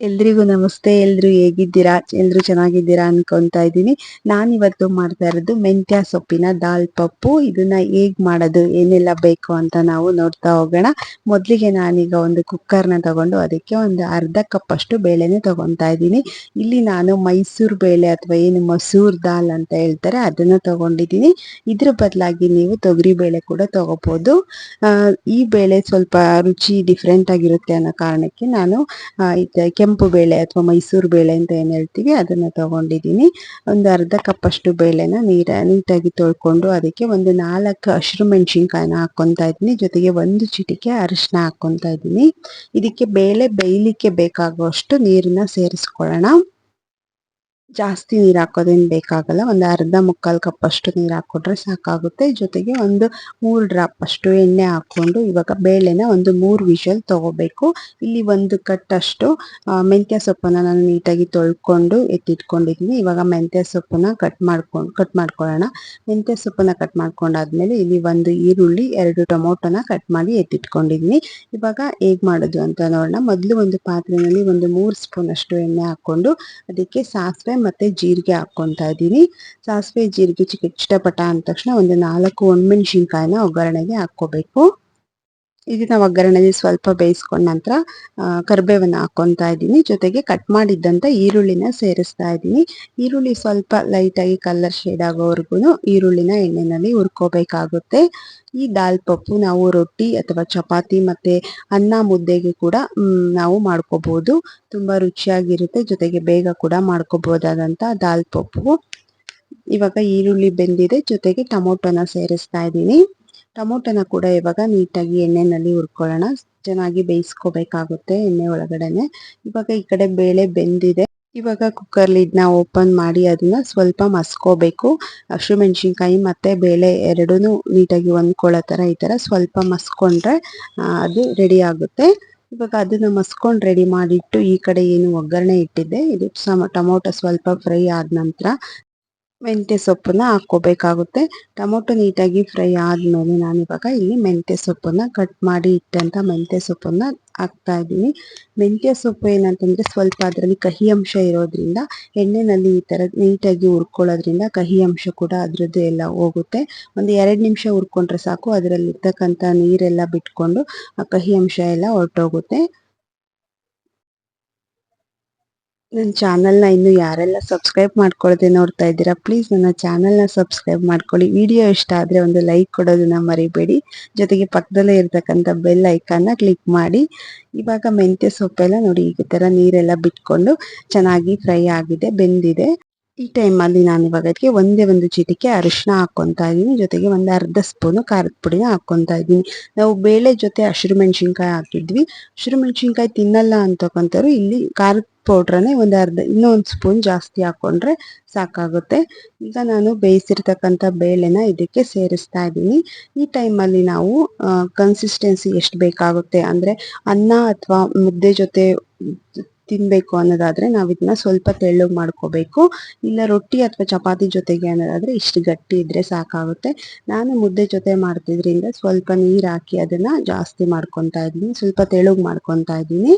ಎಲ್ರಿಗೂ ನಮಸ್ತೆ. ಎಲ್ರು ಹೇಗಿದ್ದೀರಾ? ಎಲ್ರು ಚೆನ್ನಾಗಿದ್ದೀರಾ ಅನ್ಕೊಂತಾ ಇದ್ದೀನಿ. ನಾನಿವತ್ತು ಮಾಡ್ತಾ ಇರೋದು ಮೆಂತ್ಯ ಸೊಪ್ಪಿನ ದಾಲ್ ಪಪ್ಪು. ಇದನ್ನ ಹೇಗ್ ಮಾಡೋದು, ಏನೆಲ್ಲ ಬೇಕು ಅಂತ ನಾವು ನೋಡ್ತಾ ಹೋಗೋಣ. ಮೊದಲಿಗೆ ನಾನೀಗ ಒಂದು ಕುಕ್ಕರ್ನ ತಗೊಂಡು ಅದಕ್ಕೆ ಒಂದು ಅರ್ಧ ಕಪ್ ಅಷ್ಟು ಬೇಳೆನೆ ತಗೊತಾ ಇದ್ದೀನಿ. ಇಲ್ಲಿ ನಾನು ಮೈಸೂರು ಬೇಳೆ ಅಥವಾ ಏನು ಮಸೂರ್ ದಾಲ್ ಅಂತ ಹೇಳ್ತಾರೆ ಅದನ್ನ ತಗೊಂಡಿದ್ದೀನಿ. ಇದ್ರ ಬದಲಾಗಿ ನೀವು ತೊಗರಿ ಬೇಳೆ ಕೂಡ ತಗೋಬಹುದು. ಈ ಬೇಳೆ ಸ್ವಲ್ಪ ರುಚಿ ಡಿಫ್ರೆಂಟ್ ಆಗಿರುತ್ತೆ ಅನ್ನೋ ಕಾರಣಕ್ಕೆ ನಾನು ಕೆಂಪು ಬೇಳೆ ಅಥವಾ ಮೈಸೂರು ಬೇಳೆ ಅಂತ ಏನು ಹೇಳ್ತೀವಿ ಅದನ್ನ ತಗೊಂಡಿದ್ದೀನಿ. ಒಂದು ಅರ್ಧ ಕಪ್ ಅಷ್ಟು ಬೇಳೆನ ನೀಟಾಗಿ ತೊಳ್ಕೊಂಡು ಅದಕ್ಕೆ ಒಂದು 4 ಹಸಿರು ಮೆಣಸಿನ್ಕಾಯಿನ ಹಾಕ್ಕೊತಾ ಇದ್ದೀನಿ. ಜೊತೆಗೆ ಒಂದು ಚಿಟಿಕೆ ಅರಿಶಿನ ಹಾಕ್ಕೊತಾ ಇದ್ದೀನಿ. ಇದಕ್ಕೆ ಬೇಳೆ ಬೇಯಲಿಕ್ಕೆ ಬೇಕಾಗುವಷ್ಟು ನೀರನ್ನ ಸೇರಿಸ್ಕೊಳ್ಳೋಣ. ಜಾಸ್ತಿ ನೀರು ಹಾಕೋದೇನು ಬೇಕಾಗಲ್ಲ. ಒಂದು ಅರ್ಧ ಮುಕ್ಕಾಲು ಕಪ್ ಅಷ್ಟು ನೀರು ಹಾಕ್ಕೊಂಡ್ರೆ ಸಾಕಾಗುತ್ತೆ. ಜೊತೆಗೆ ಒಂದು 3 ಡ್ರಾಪ್ ಅಷ್ಟು ಎಣ್ಣೆ ಹಾಕ್ಕೊಂಡು ಇವಾಗ ಬೇಳೆನ ಒಂದು 3 ವಿಷಲ್ ತಗೋಬೇಕು. ಇಲ್ಲಿ ಒಂದು ಕಟ್ಟಷ್ಟು ಮೆಂತ್ಯ ಸೊಪ್ಪನ್ನ ನಾನು ನೀಟಾಗಿ ತೊಳ್ಕೊಂಡು ಎತ್ತಿಟ್ಕೊಂಡಿದ್ದೀನಿ. ಇವಾಗ ಮೆಂತ್ಯ ಸೊಪ್ಪನ್ನ ಕಟ್ ಮಾಡ್ಕೊಳ್ಳೋಣ. ಮೆಂತ್ಯ ಸೊಪ್ಪನ್ನ ಕಟ್ ಮಾಡ್ಕೊಂಡಾದ್ಮೇಲೆ ಇಲ್ಲಿ ಒಂದು ಈರುಳ್ಳಿ, 2 ಟೊಮೊಟೊನ ಕಟ್ ಮಾಡಿ ಎತ್ತಿಟ್ಕೊಂಡಿದ್ದೀನಿ. ಇವಾಗ ಹೇಗ್ ಮಾಡೋದು ಅಂತ ನೋಡೋಣ. ಮೊದಲು ಒಂದು ಪಾತ್ರೆಯಲ್ಲಿ ಒಂದು 3 ಸ್ಪೂನ್ ಅಷ್ಟು ಎಣ್ಣೆ ಹಾಕ್ಕೊಂಡು ಅದಕ್ಕೆ ಸಾಸಿವೆ ಮತ್ತೆ ಜೀರಿಗೆ ಹಾಕ್ಕೊತಾ ಇದ್ದೀನಿ. ಸಾಸಿವೆ ಜೀರಿಗೆ ಚಿಟಪಟ ಅಂದ ತಕ್ಷಣ ಒಂದು 4 ಒಣಮೆಣಸಿನ್ಕಾಯಿನ ಒಗ್ಗರಣೆಗೆ ಹಾಕ್ಕೋಬೇಕು. ಇದನ್ನ ಒಗ್ಗರಣೆಗೆ ಸ್ವಲ್ಪ ಬೇಯಿಸ್ಕೊಂಡ ನಂತರ ಕರಿಬೇವನ್ನ ಹಾಕ್ಕೊತಾ ಇದ್ದೀನಿ. ಜೊತೆಗೆ ಕಟ್ ಮಾಡಿದ್ದಂತ ಈರುಳ್ಳಿನ ಸೇರಿಸ್ತಾ ಇದ್ದೀನಿ. ಈರುಳ್ಳಿ ಸ್ವಲ್ಪ ಲೈಟಾಗಿ ಕಲರ್ ಶೇಡ್ ಆಗೋವರೆಗೂ ಈರುಳ್ಳಿನ ಎಣ್ಣೆನಲ್ಲಿ ಹುರ್ಕೋಬೇಕಾಗುತ್ತೆ. ಈ ದಾಲ್ ಪಪ್ಪು ನಾವು ರೊಟ್ಟಿ ಅಥವಾ ಚಪಾತಿ ಮತ್ತೆ ಅನ್ನ ಮುದ್ದೆಗೆ ಕೂಡ ನಾವು ಮಾಡ್ಕೋಬಹುದು. ತುಂಬಾ ರುಚಿಯಾಗಿರುತ್ತೆ. ಜೊತೆಗೆ ಬೇಗ ಕೂಡ ಮಾಡ್ಕೋಬಹುದಾದಂತ ದಾಲ್ ಪಪ್ಪು. ಇವಾಗ ಈರುಳ್ಳಿ ಬೆಂದಿದೆ. ಜೊತೆಗೆ ಟೊಮೊಟೊನ ಸೇರಿಸ್ತಾ ಇದ್ದೀನಿ. ಟೊಮೊಟೊನ ಕೂಡ ಇವಾಗ ನೀಟಾಗಿ ಎಣ್ಣೆನಲ್ಲಿ ಹುರ್ಕೊಳ್ಳೋಣ. ಚೆನ್ನಾಗಿ ಬೇಯಿಸ್ಕೋಬೇಕಾಗುತ್ತೆ ಎಣ್ಣೆ ಒಳಗಡೆನೆ. ಇವಾಗ ಈ ಕಡೆ ಬೇಳೆ ಬೆಂದಿದೆ. ಇವಾಗ ಕುಕ್ಕರ್ ಲಿಡ್ನ ಓಪನ್ ಮಾಡಿ ಅದನ್ನ ಸ್ವಲ್ಪ ಮಸ್ಕೋಬೇಕು. ಹಸಿಮೆಣಸಿನ್ಕಾಯಿ ಮತ್ತೆ ಬೇಳೆ ಎರಡೂನು ನೀಟಾಗಿ ಹೊಂದ್ಕೊಳ್ಳೋ ತರ ಈ ತರ ಸ್ವಲ್ಪ ಮಸ್ಕೊಂಡ್ರೆ ಅದು ರೆಡಿ ಆಗುತ್ತೆ. ಇವಾಗ ಅದನ್ನ ಮಸ್ಕೊಂಡು ರೆಡಿ ಮಾಡಿಟ್ಟು ಈ ಕಡೆ ಏನು ಒಗ್ಗರಣೆ ಇಟ್ಟಿದ್ದೆ ಇದು ಟೊಮೊಟೊ ಸ್ವಲ್ಪ ಫ್ರೈ ಆದ ನಂತರ ಮೆಂತ್ಯ ಸೊಪ್ಪನ್ನ ಹಾಕ್ಕೋಬೇಕಾಗುತ್ತೆ. ಟೊಮೊಟೊ ನೀಟಾಗಿ ಫ್ರೈ ಆದ್ಮೇಲೆ ನಾನಿವಾಗ ಇಲ್ಲಿ ಮೆಂತ್ಯ ಸೊಪ್ಪನ್ನ ಕಟ್ ಮಾಡಿ ಇಟ್ಟಂತ ಮೆಂತ್ಯ ಸೊಪ್ಪನ್ನ ಹಾಕ್ತಾ ಇದ್ದೀನಿ. ಮೆಂತ್ಯ ಸೊಪ್ಪು ಏನಂತಂದ್ರೆ ಸ್ವಲ್ಪ ಅದರಲ್ಲಿ ಕಹಿ ಅಂಶ ಇರೋದ್ರಿಂದ ಎಣ್ಣೆನಲ್ಲಿ ಈ ತರ ನೀಟಾಗಿ ಹುರ್ಕೊಳ್ಳೋದ್ರಿಂದ ಕಹಿ ಅಂಶ ಕೂಡ ಅದ್ರದ್ದು ಎಲ್ಲ ಹೋಗುತ್ತೆ. ಒಂದು 2 ನಿಮಿಷ ಹುರ್ಕೊಂಡ್ರೆ ಸಾಕು. ಅದರಲ್ಲಿ ಇರ್ತಕ್ಕಂಥ ನೀರೆಲ್ಲ ಬಿಟ್ಕೊಂಡು ಆ ಕಹಿ ಅಂಶ ಎಲ್ಲ ಹೊರಟೋಗುತ್ತೆ. ನನ್ನ ಚಾನಲ್ನ ಇನ್ನು ಯಾರೆಲ್ಲ ಸಬ್ಸ್ಕ್ರೈಬ್ ಮಾಡ್ಕೊಳ್ದೆ ನೋಡ್ತಾ ಇದ್ದೀರಾ, ಪ್ಲೀಸ್ ನನ್ನ ಚಾನಲ್ನ ಸಬ್ಸ್ಕ್ರೈಬ್ ಮಾಡ್ಕೊಳ್ಳಿ. ವಿಡಿಯೋ ಇಷ್ಟ ಆದರೆ ಒಂದು ಲೈಕ್ ಕೊಡೋದನ್ನ ಮರಿಬೇಡಿ. ಜೊತೆಗೆ ಪಕ್ಕದಲ್ಲೇ ಇರ್ತಕ್ಕಂಥ ಬೆಲ್ ಐಕಾನ್ನ ಕ್ಲಿಕ್ ಮಾಡಿ. ಇವಾಗ ಮೆಂತ್ಯ ಸೊಪ್ಪೆಲ್ಲ ನೋಡಿ ಈ ಥರ ನೀರೆಲ್ಲ ಬಿಟ್ಕೊಂಡು ಚೆನ್ನಾಗಿ ಫ್ರೈ ಆಗಿದೆ, ಬೆಂದಿದೆ. ಈ ಟೈಮಲ್ಲಿ ನಾನು ಇವಾಗ ಅದಕ್ಕೆ ಒಂದು ಚಿಟಿಕೆ ಅರಿಶಿನ ಹಾಕ್ಕೊತಾ ಇದ್ದೀನಿ. ಜೊತೆಗೆ ಒಂದು ಅರ್ಧ ಸ್ಪೂನು ಖಾರದ ಪುಡಿನ ಹಾಕ್ಕೊತಾ ಇದ್ದೀನಿ. ನಾವು ಬೇಳೆ ಜೊತೆ ಹಸಿರು ಮೆಣಸಿನ್ಕಾಯಿ ಹಾಕಿದ್ವಿ. ಹಸಿರು ಮೆಣಸಿನ್ಕಾಯಿ ತಿನ್ನಲ್ಲ ಅಂತಕ್ಕಂಥವ್ರು ಇಲ್ಲಿ ಖಾರದ ಪೌಡ್ರನ್ನೇ ಇನ್ನೊಂದು ಸ್ಪೂನ್ ಜಾಸ್ತಿ ಹಾಕ್ಕೊಂಡ್ರೆ ಸಾಕಾಗುತ್ತೆ. ಈಗ ನಾನು ಬೇಯಿಸಿರ್ತಕ್ಕಂಥ ಬೇಳೆನ ಇದಕ್ಕೆ ಸೇರಿಸ್ತಾ ಇದ್ದೀನಿ. ಈ ಟೈಮಲ್ಲಿ ನಾವು ಕನ್ಸಿಸ್ಟೆನ್ಸಿ ಎಷ್ಟು ಬೇಕಾಗುತ್ತೆ ಅಂದರೆ ಅನ್ನ ಅಥವಾ ಮುದ್ದೆ ಜೊತೆ ತಿನ್ಬೇಕು ಅನ್ನೋದಾದ್ರೆ ನಾವು ಇದನ್ನ ಸ್ವಲ್ಪ ತೆಳ್ಳಗೆ ಮಾಡ್ಕೋಬೇಕು. ಇಲ್ಲ ರೊಟ್ಟಿ ಅಥವಾ ಚಪಾತಿ ಜೊತೆಗೆ ಅನ್ನೋದಾದ್ರೆ ಇಷ್ಟು ಗಟ್ಟಿ ಇದ್ರೆ ಸಾಕಾಗುತ್ತೆ. ನಾನು ಮುದ್ದೆ ಜೊತೆ ಮಾಡ್ತಿದ್ರಿಂದ ಸ್ವಲ್ಪ ನೀರು ಹಾಕಿ ಅದನ್ನ ಜಾಸ್ತಿ ಮಾಡ್ಕೊತಾ ಇದ್ದೀನಿ, ಸ್ವಲ್ಪ ತೆಳ್ಳಗೆ ಮಾಡ್ಕೊತಾ ಇದ್ದೀನಿ.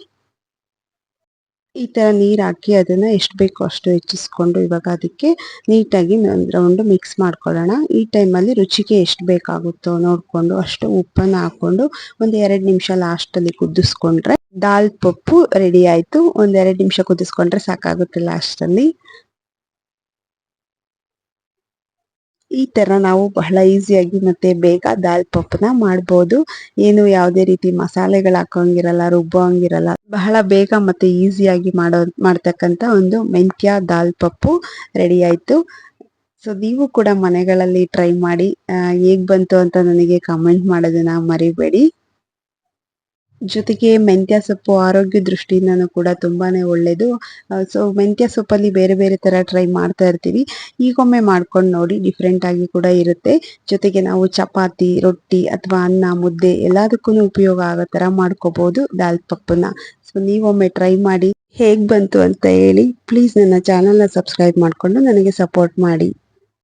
ಈ ತರ ನೀರು ಹಾಕಿ ಅದನ್ನ ಎಷ್ಟು ಬೇಕೋ ಅಷ್ಟು ಹೆಚ್ಚಿಸ್ಕೊಂಡು ಇವಾಗ ಅದಕ್ಕೆ ನೀಟಾಗಿ ಒಂದು ರೌಂಡ್ ಮಿಕ್ಸ್ ಮಾಡ್ಕೊಳ್ಳೋಣ. ಈ ಟೈಮಲ್ಲಿ ರುಚಿಗೆ ಎಷ್ಟು ಬೇಕಾಗುತ್ತೋ ನೋಡ್ಕೊಂಡು ಅಷ್ಟು ಉಪ್ಪನ್ನ ಹಾಕೊಂಡು ಒಂದು 2 ನಿಮಿಷ ಲಾಸ್ಟಲ್ಲಿ ಕುದಿಸ್ಕೊಂಡ್ರೆ ದಾಲ್ ಪಪ್ಪು ರೆಡಿ ಆಯ್ತು. ಒಂದು 2 ನಿಮಿಷ ಕುದಿಸ್ಕೊಂಡ್ರೆ ಸಾಕಾಗುತ್ತೆ ಲಾಸ್ಟಲ್ಲಿ. ಈ ತರ ನಾವು ಬಹಳ ಈಸಿಯಾಗಿ ಮತ್ತೆ ಬೇಗ ದಾಲ್ ಪಪ್ಪನ ಮಾಡ್ಬೋದು. ಏನು ಯಾವುದೇ ರೀತಿ ಮಸಾಲೆಗಳು ಹಾಕೋಂಗಿರಲ್ಲ, ರುಬ್ಬೋಂಗಿರಲ್ಲ. ಬಹಳ ಬೇಗ ಮತ್ತೆ ಈಸಿಯಾಗಿ ಮಾಡ್ತಕ್ಕಂಥ ಒಂದು ಮೆಂತ್ಯ ದಾಲ್ ಪಪ್ಪು ರೆಡಿ ಆಯ್ತು. ಸೊ ನೀವು ಕೂಡ ಮನೆಗಳಲ್ಲಿ ಟ್ರೈ ಮಾಡಿ. ಹೇಗ್ ಬಂತು ಅಂತ ನನಗೆ ಕಮೆಂಟ್ ಮಾಡೋದನ್ನ ಮರಿಬೇಡಿ. ಜೊತೆಗೆ ಮೆಂತ್ಯ ಸೊಪ್ಪು ಆರೋಗ್ಯ ದೃಷ್ಟಿಯಿಂದನೂ ಕೂಡ ತುಂಬಾನೇ ಒಳ್ಳೇದು. ಸೊ ಮೆಂತ್ಯ ಸೊಪ್ಪಲ್ಲಿ ಬೇರೆ ಬೇರೆ ತರ ಟ್ರೈ ಮಾಡ್ತಾ ಇರ್ತೀವಿ. ಈಗೊಮ್ಮೆ ಮಾಡ್ಕೊಂಡು ನೋಡಿ, ಡಿಫ್ರೆಂಟ್ ಆಗಿ ಕೂಡ ಇರುತ್ತೆ. ಜೊತೆಗೆ ನಾವು ಚಪಾತಿ, ರೊಟ್ಟಿ ಅಥವಾ ಅನ್ನ, ಮುದ್ದೆ ಎಲ್ಲದಕ್ಕೂ ಉಪಯೋಗ ಆಗೋ ತರ ಮಾಡ್ಕೋಬಹುದು ದಾಲ್ ಪಪ್ಪನ್ನ. ಸೊ ನೀವೊಮ್ಮೆ ಟ್ರೈ ಮಾಡಿ, ಹೇಗ್ ಬಂತು ಅಂತ ಹೇಳಿ. ಪ್ಲೀಸ್ ನನ್ನ ಚಾನಲ್ನ ಸಬ್ಸ್ಕ್ರೈಬ್ ಮಾಡ್ಕೊಂಡು ನನಗೆ ಸಪೋರ್ಟ್ ಮಾಡಿ.